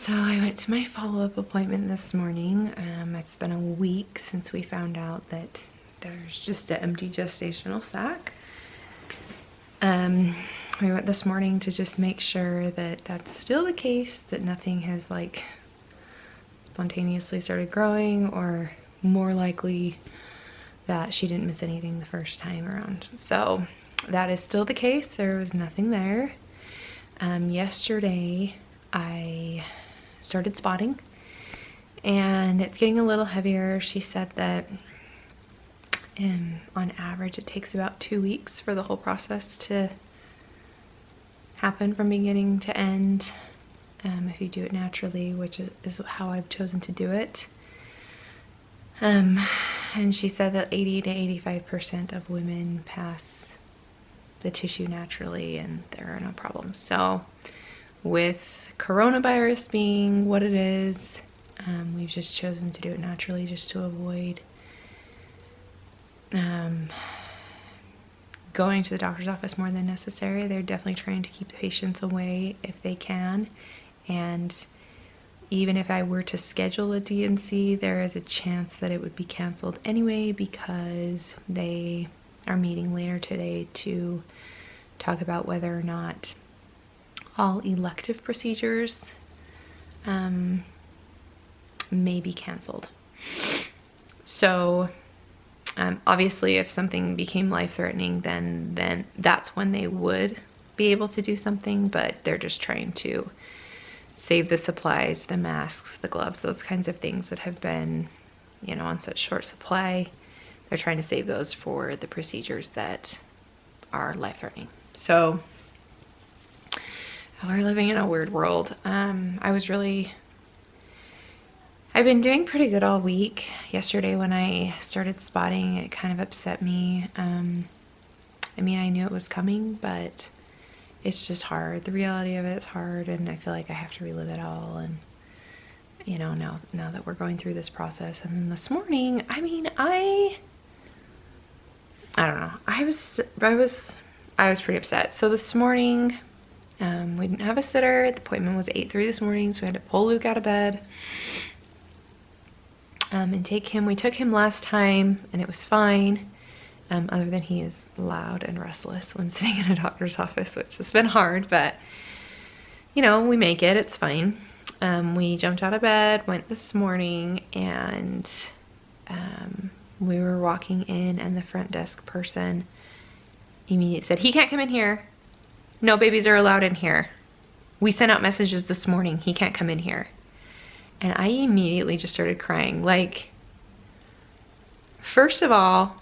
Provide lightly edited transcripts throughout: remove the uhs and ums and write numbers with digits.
So I went to my follow-up appointment this morning. It's been a week since we found out that there's just an empty gestational sac. We went this morning to just make sure that that's still the case, that nothing has like spontaneously started growing, or more likely that she didn't miss anything the first time around. So that is still the case. There was nothing there. Yesterday I started spotting and it's getting a little heavier. She said that on average it takes about 2 weeks for the whole process to happen from beginning to end, if you do it naturally, which is how I've chosen to do it. And she said that 80 to 85% of women pass the tissue naturally and there are no problems. So with coronavirus being what it is, we've just chosen to do it naturally just to avoid going to the doctor's office more than necessary. They're definitely trying to keep the patients away if they can. And even if I were to schedule a D&C, there is a chance that it would be canceled anyway, because they are meeting later today to talk about whether or not all elective procedures may be canceled. So obviously if something became life-threatening, then that's when they would be able to do something, but they're just trying to save the supplies, the masks, the gloves, those kinds of things that have been, you know, on such short supply. They're trying to save those for the procedures that are life-threatening. So we're living in a weird world. I've been doing pretty good all week. Yesterday when I started spotting, it kind of upset me. I mean, I knew it was coming, but it's just hard. The reality of it is hard, and I feel like I have to relive it all. And you know, now that we're going through this process. And then this morning, I mean, I don't know. I was pretty upset. So this morning, we didn't have a sitter. The appointment was 8:30 this morning, so we had to pull Luke out of bed and take him. We took him last time and it was fine, other than he is loud and restless when sitting in a doctor's office, which has been hard, but you know, we make it. It's fine. We jumped out of bed, went this morning, and we were walking in and the front desk person immediately said, "He can't come in here. No babies are allowed in here. We sent out messages this morning. He can't come in here." And I immediately just started crying. Like, first of all,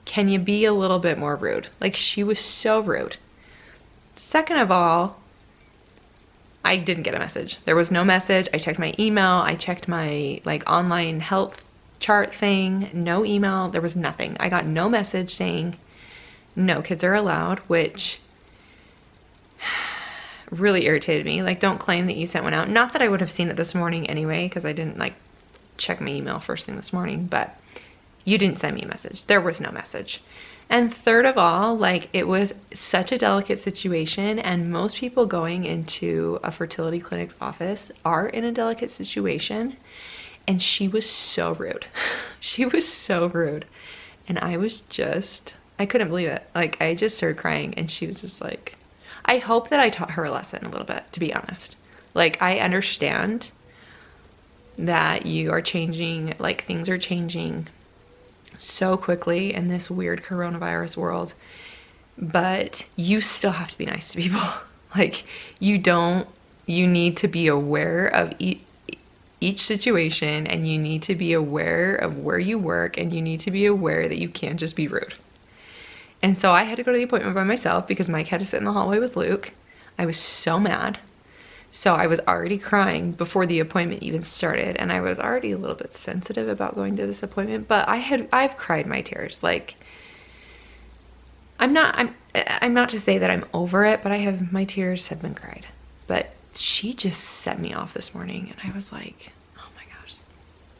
can you be a little bit more rude? Like, she was so rude. Second of all, I didn't get a message. There was no message. I checked my email. I checked my like online health chart thing. No email. There was nothing. I got no message saying no kids are allowed, which really irritated me. Like, don't claim that you sent one out. Not that I would have seen it this morning anyway, because I didn't like check my email first thing this morning, but you didn't send me a message. There was no message. And third of all, like, it was such a delicate situation, and most people going into a fertility clinic's office are in a delicate situation, and she was so rude. She was so rude. And I couldn't believe it. Like, I just started crying, and she was just like, I hope that I taught her a lesson a little bit, to be honest. Like, I understand that you are changing, like, things are changing so quickly in this weird coronavirus world, but you still have to be nice to people. Like, you need to be aware of each situation, and you need to be aware of where you work, and you need to be aware that you can't just be rude. And so I had to go to the appointment by myself because Mike had to sit in the hallway with Luke. I was so mad. So I was already crying before the appointment even started, and I was already a little bit sensitive about going to this appointment, but I've cried my tears. Like, I'm not to say that I'm over it, but my tears have been cried. But she just set me off this morning, and I was like, oh my gosh.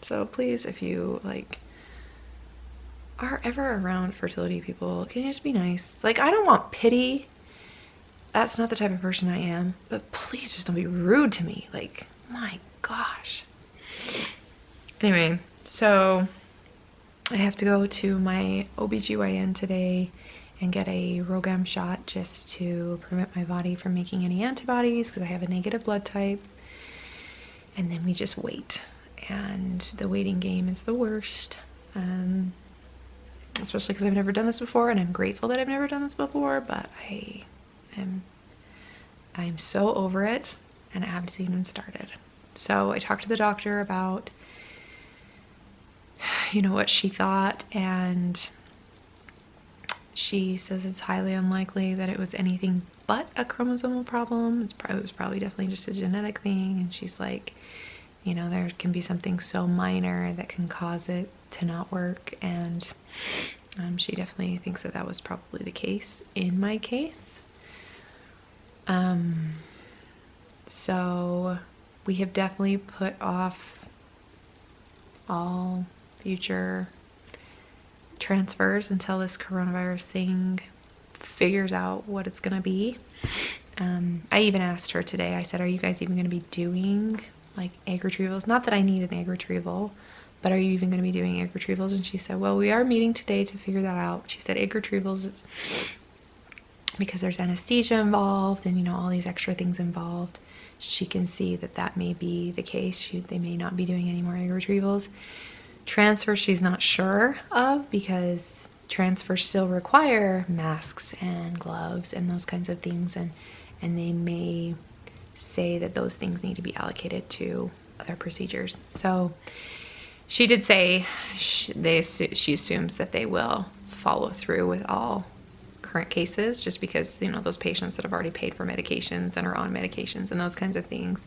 So please, if you like are ever around fertility people, can you just be nice? Like, I don't want pity that's not the type of person I am, but please just don't be rude to me. Like, my gosh. Anyway, so I have to go to my OBGYN today and get a RhoGAM shot just to prevent my body from making any antibodies because I have a negative blood type. And then we just wait. And the waiting game is the worst. Especially because I've never done this before, and I'm grateful that I've never done this before, but I'm so over it, and I haven't even started. So I talked to the doctor about, you know, what she thought, and she says it's highly unlikely that it was anything but a chromosomal problem. It was probably definitely just a genetic thing, and she's like, you know, there can be something so minor that can cause it to not work, and she definitely thinks that that was probably the case in my case. So we have definitely put off all future transfers until this coronavirus thing figures out what it's gonna be. I even asked her today, I said, are you guys even gonna be doing like egg retrievals? Not that I need an egg retrieval, but are you even going to be doing egg retrievals? And she said, well, we are meeting today to figure that out. She said egg retrievals is because there's anesthesia involved and, you know, all these extra things involved. She can see that that may be the case. They may not be doing any more egg retrievals. Transfer, she's not sure of, because transfers still require masks and gloves and those kinds of things, and they may say that those things need to be allocated to other procedures. So she did say she assumes that they will follow through with all current cases, just because, you know, those patients that have already paid for medications and are on medications and those kinds of things,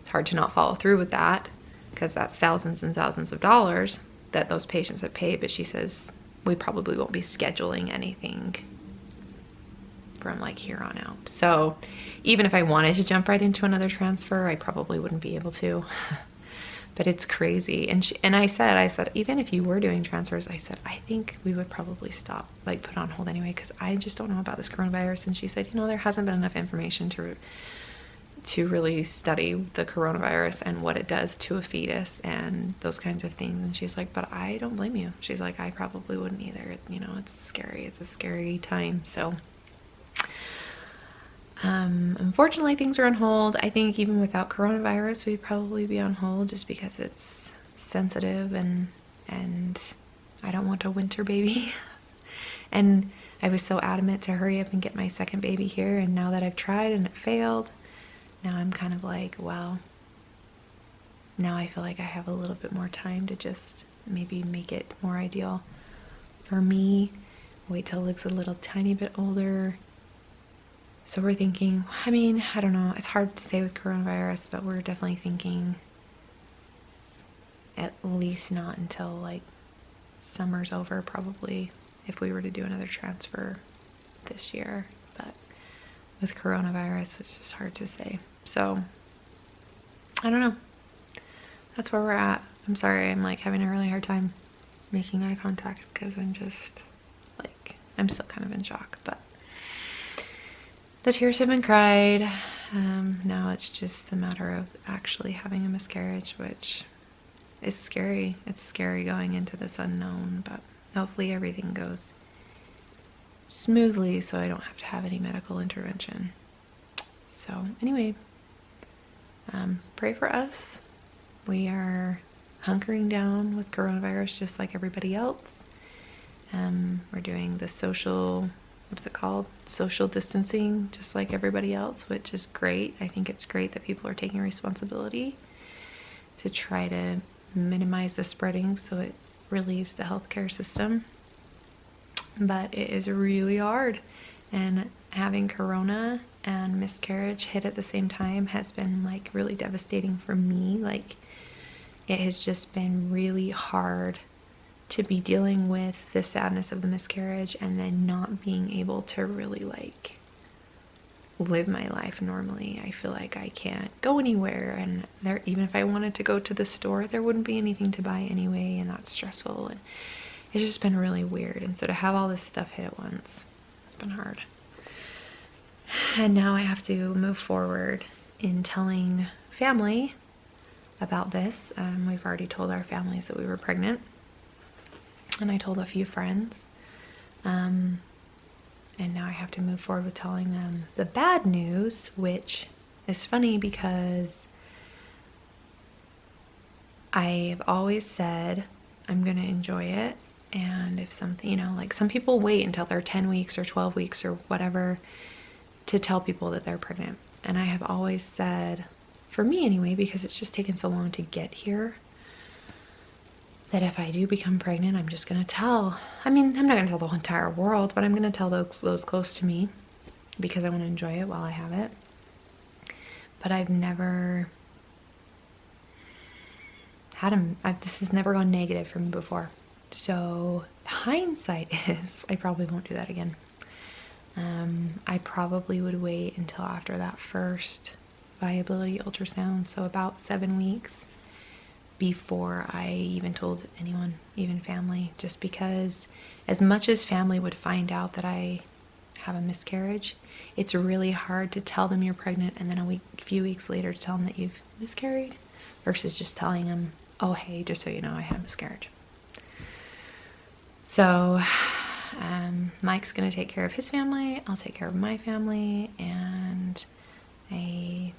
it's hard to not follow through with that, because that's thousands and thousands of dollars that those patients have paid. But she says we probably won't be scheduling anything from like here on out. So even if I wanted to jump right into another transfer, I probably wouldn't be able to. But it's crazy. And I said, even if you were doing transfers, I said, I think we would probably stop, like put on hold anyway, because I just don't know about this coronavirus. And she said, you know, there hasn't been enough information to really study the coronavirus and what it does to a fetus and those kinds of things. And she's like, but I don't blame you. She's like, I probably wouldn't either. You know, it's scary. It's a scary time. So unfortunately things are on hold. I think even without coronavirus, we'd probably be on hold just because it's sensitive, and I don't want a winter baby. And I was so adamant to hurry up and get my second baby here, and now that I've tried and it failed, now I'm kind of like, well, now I feel like I have a little bit more time to just maybe make it more ideal for me. Wait till Luke's a little tiny bit older. So we're thinking, I mean, I don't know, it's hard to say with coronavirus, but we're definitely thinking at least not until like summer's over, probably, if we were to do another transfer this year. But with coronavirus, it's just hard to say. So I don't know. That's where we're at. I'm sorry, I'm like having a really hard time making eye contact because I'm just like, I'm still kind of in shock, but the tears have been cried. Now it's just the matter of actually having a miscarriage, which is scary. It's scary going into this unknown, but hopefully everything goes smoothly so I don't have to have any medical intervention. So anyway, pray for us. We are hunkering down with coronavirus just like everybody else. We're doing the social distancing just like everybody else, which is great. I think it's great that people are taking responsibility to try to minimize the spreading so it relieves the healthcare system. But it is really hard, and having corona and miscarriage hit at the same time has been like really devastating for me. Like, it has just been really hard to be dealing with the sadness of the miscarriage and then not being able to really like live my life normally. I feel like I can't go anywhere, and there, even if I wanted to go to the store, there wouldn't be anything to buy anyway, and that's stressful, and it's just been really weird. And so to have all this stuff hit at once, it's been hard. And now I have to move forward in telling family about this. We've already told our families that we were pregnant, and I told a few friends. And now I have to move forward with telling them the bad news, which is funny because I've always said I'm going to enjoy it. And if something, you know, like some people wait until they're 10 weeks or 12 weeks or whatever to tell people that they're pregnant. And I have always said, for me anyway, because it's just taken so long to get here, that if I do become pregnant, I'm just going to tell. I mean, I'm not going to tell the whole entire world, but I'm going to tell those close to me because I want to enjoy it while I have it. But I've never had this has never gone negative for me before. So hindsight is I probably won't do that again. I probably would wait until after that first viability ultrasound, so about 7 weeks, before I even told anyone, even family, just because as much as family would find out that I have a miscarriage, it's really hard to tell them you're pregnant and then a few weeks later to tell them that you've miscarried versus just telling them, oh hey, just so you know, I had a miscarriage. So Mike's gonna take care of his family, I'll take care of my family, and I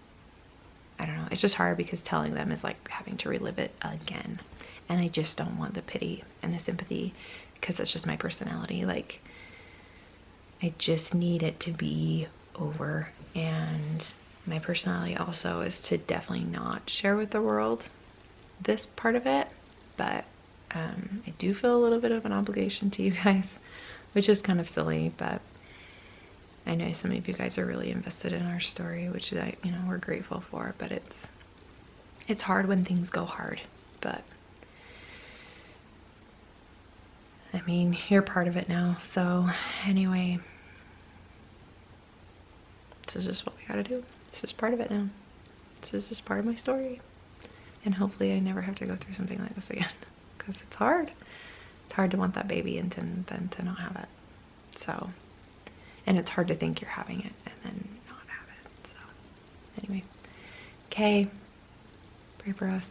don't know, it's just hard because telling them is like having to relive it again, and I just don't want the pity and the sympathy because that's just my personality. Like, I just need it to be over, and my personality also is to definitely not share with the world this part of it, but I do feel a little bit of an obligation to you guys, which is kind of silly, but I know some of you guys are really invested in our story, which we're grateful for, but it's hard when things go hard. But I mean, you're part of it now. So anyway, this is just what we gotta do. It's just part of it now. This is just part of my story. And hopefully I never have to go through something like this again, because it's hard. It's hard to want that baby and then to not have it. So, and it's hard to think you're having it and then not have it. So anyway, okay, pray for us.